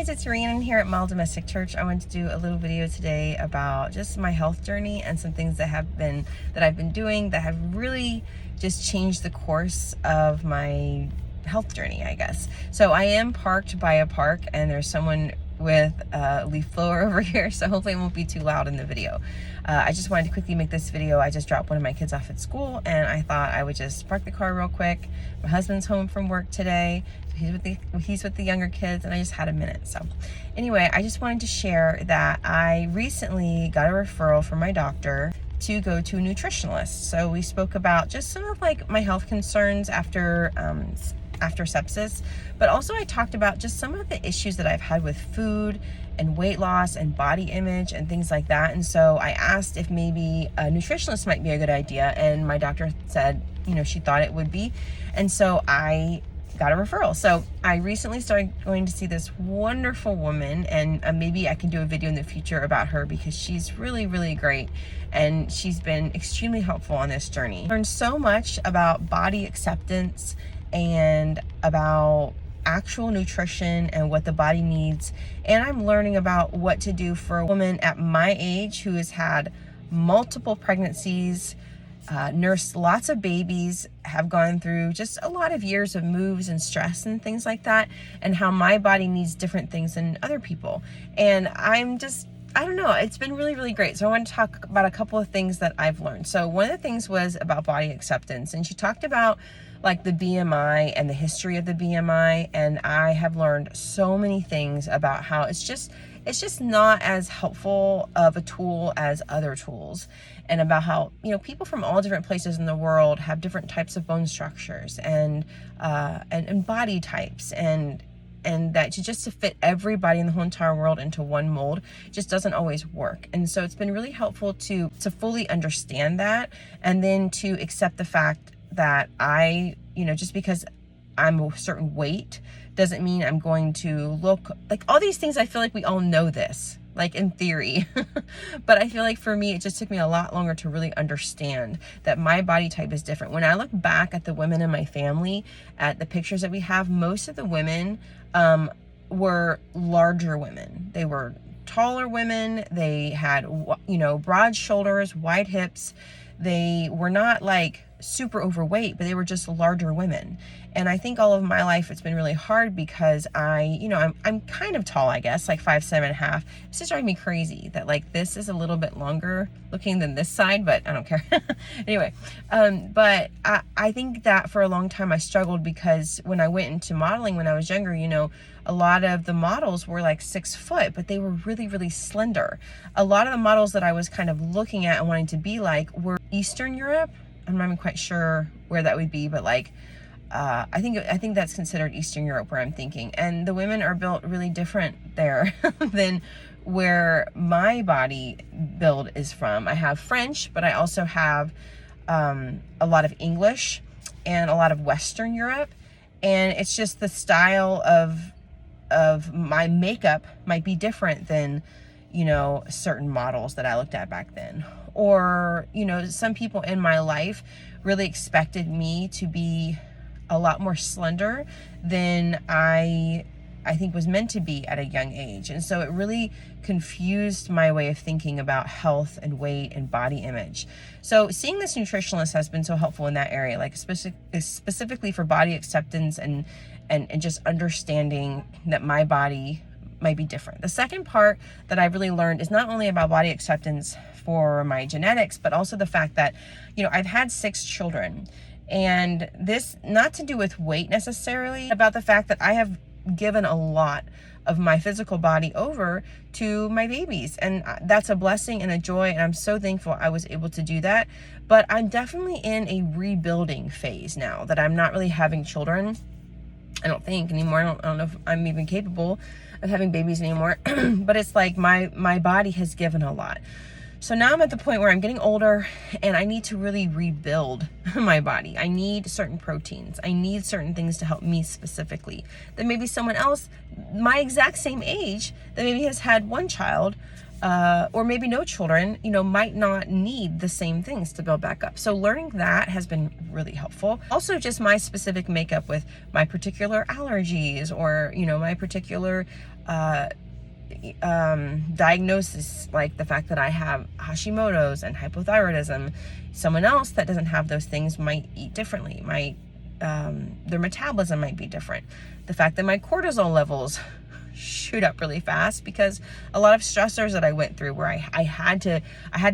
guys, it's Rhiannon here at Model Domestic Church. I wanted to do a little video today about just my health journey and some things that I've been doing that have really just changed the course of my health journey, I guess. So I am parked by a park and there's someone with a leaf blower over here, so hopefully it won't be too loud in the video. I just wanted to quickly make this video. I just dropped one of my kids off at school and I thought I would just park the car real quick. My husband's home from work today. He's with the younger kids and I just had a minute. So anyway, I just wanted to share that I recently got a referral from my doctor to go to a nutritionalist. So we spoke about just some of like my health concerns after sepsis, but also I talked about just some of the issues that I've had with food and weight loss and body image and things like that. And so I asked if maybe a nutritionist might be a good idea, and my doctor said, she thought it would be. And so I got a referral. So I recently started going to see this wonderful woman, and maybe I can do a video in the future about her because she's really, really great. And she's been extremely helpful on this journey. I learned so much about body acceptance and about actual nutrition and what the body needs. And I'm learning about what to do for a woman at my age who has had multiple pregnancies, nursed lots of babies, have gone through just a lot of years of moves and stress and things like that, and how my body needs different things than other people. And I don't know, it's been really, really great. So I want to talk about a couple of things that I've learned. So one of the things was about body acceptance, and she talked about like the BMI and the history of the BMI. And I have learned so many things about how it's just not as helpful of a tool as other tools, and about how, people from all different places in the world have different types of bone structures and body types, and that just to fit everybody in the whole entire world into one mold just doesn't always work. And so it's been really helpful to fully understand that, and then to accept the fact that I, just because I'm a certain weight doesn't mean I'm going to look like all these things. I feel like we all know this, like in theory, but I feel like for me, it just took me a lot longer to really understand that my body type is different. When I look back at the women in my family, at the pictures that we have, most of the women were larger women. They were taller women. They had, broad shoulders, wide hips. They were not like super overweight, but they were just larger women. And I think all of my life it's been really hard because I'm kind of tall, I guess, like 5'7.5". It's just driving me crazy that like this is a little bit longer looking than this side, but I don't care. Anyway, but I think that for a long time I struggled because when I went into modeling when I was younger, a lot of the models were like 6 foot, but they were really, really slender. A lot of the models that I was kind of looking at and wanting to be like were Eastern Europe. I'm not even quite sure where that would be, but like, I think that's considered Eastern Europe where I'm thinking. And the women are built really different there than where my body build is from. I have French, but I also have a lot of English and a lot of Western Europe. And it's just the style of my makeup might be different than, certain models that I looked at back then. Or, some people in my life really expected me to be a lot more slender than I think was meant to be at a young age. And so it really confused my way of thinking about health and weight and body image. So seeing this nutritionalist has been so helpful in that area, like specifically for body acceptance and just understanding that my body might be different. The second part that I really learned is not only about body acceptance for my genetics, but also the fact that, I've had 6 children. And this, not to do with weight necessarily, about the fact that I have given a lot of my physical body over to my babies. And that's a blessing and a joy. And I'm so thankful I was able to do that. But I'm definitely in a rebuilding phase now that I'm not really having children. I don't think anymore. I don't know if I'm even capable of having babies anymore. But it's like my body has given a lot. So now I'm at the point where I'm getting older and I need to really rebuild my body. I need certain proteins. I need certain things to help me specifically. That maybe someone else, my exact same age, that maybe has had one child, or maybe no children, might not need the same things to build back up. So learning that has been really helpful. Also, just my specific makeup with my particular allergies, or, my particular diagnosis, like the fact that I have Hashimoto's and hypothyroidism. Someone else that doesn't have those things might eat differently, their metabolism might be different. The fact that my cortisol levels shoot up really fast because a lot of stressors that I went through, where I had to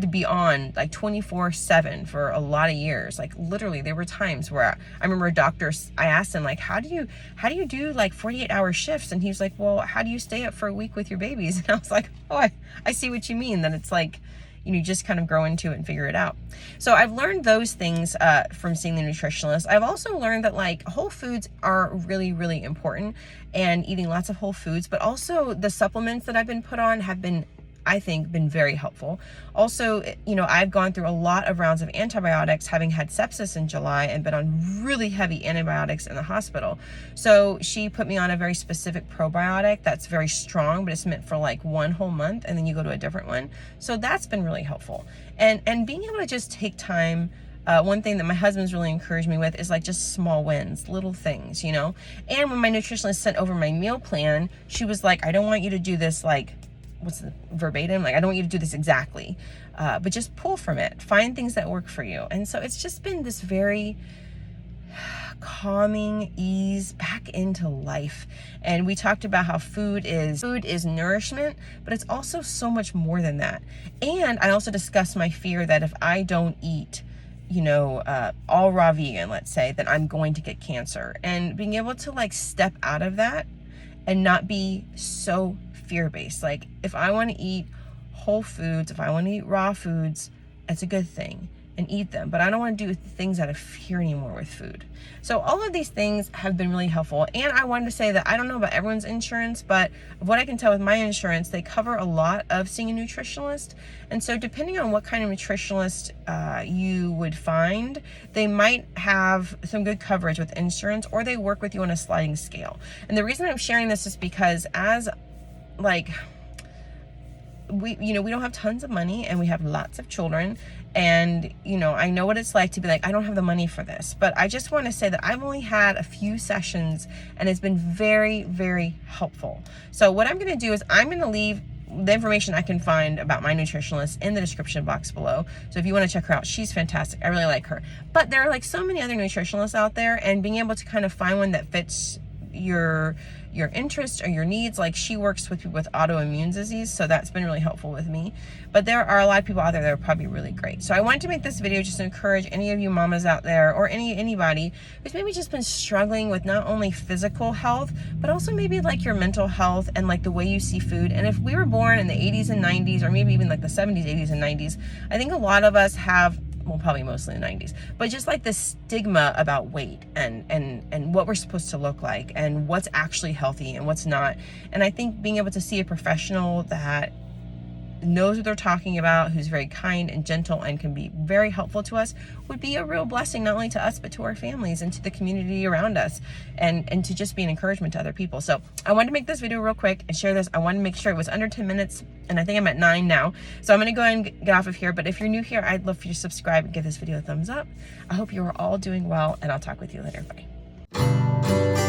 be on like 24/7 for a lot of years. Like literally there were times where I remember I asked him, like, how do you do like 48-hour shifts? And he was like, well, how do you stay up for a week with your babies? And I was like, oh, I see what you mean. That it's like, you just kind of grow into it and figure it out. So I've learned those things from seeing the nutritionalist. I've also learned that like whole foods are really, really important, and eating lots of whole foods, but also the supplements that I've been put on have been, I think, been very helpful. Also, I've gone through a lot of rounds of antibiotics, having had sepsis in July and been on really heavy antibiotics in the hospital. So she put me on a very specific probiotic that's very strong, but it's meant for like 1 whole month, and then you go to a different one. So that's been really helpful. And being able to just take time. One thing that my husband's really encouraged me with is like just small wins, little things, And when my nutritionist sent over my meal plan, she was like, I don't want you to do this like, what's the verbatim? Like, I don't want you to do this exactly, but just pull from it. Find things that work for you. And so it's just been this very calming ease back into life. And we talked about how food is nourishment, but it's also so much more than that. And I also discussed my fear that if I don't eat all raw vegan, let's say, then I'm going to get cancer. And being able to like step out of that and not be so fear-based. Like, if I want to eat whole foods, if I want to eat raw foods, it's a good thing, and eat them. But I don't want to do things out of fear anymore with food. So all of these things have been really helpful. And I wanted to say that I don't know about everyone's insurance, but what I can tell with my insurance, they cover a lot of seeing a nutritionalist. And so depending on what kind of nutritionalist you would find, they might have some good coverage with insurance, or they work with you on a sliding scale. And the reason I'm sharing this is because we don't have tons of money, and we have lots of children, and I know what it's like to be like, I don't have the money for this. But I just want to say that I've only had a few sessions, and it's been very, very helpful. So what I'm going to do is I'm going to leave the information I can find about my nutritionalist in the description box below. So if you want to check her out, she's fantastic. I really like her. But there are like so many other nutritionalists out there, and being able to kind of find one that fits your interests or your needs. Like, she works with people with autoimmune disease, so that's been really helpful with me. But there are a lot of people out there that are probably really great. So I wanted to make this video just to encourage any of you mamas out there, or anybody who's maybe just been struggling with not only physical health, but also maybe like your mental health and like the way you see food. And if we were born in the 80s and 90s, or maybe even like the 70s, 80s, and 90s, I think a lot of us have, well, probably mostly in the 90s, but just like the stigma about weight and what we're supposed to look like, and what's actually healthy and what's not. And I think being able to see a professional that knows what they're talking about, who's very kind and gentle and can be very helpful to us, would be a real blessing, not only to us, but to our families and to the community around us, and to just be an encouragement to other people. So I wanted to make this video real quick and share this. I wanted to make sure it was under 10 minutes, and I think I'm at 9 now. So I'm going to go ahead and get off of here. But if you're new here, I'd love for you to subscribe and give this video a thumbs up. I hope you are all doing well, and I'll talk with you later. Bye.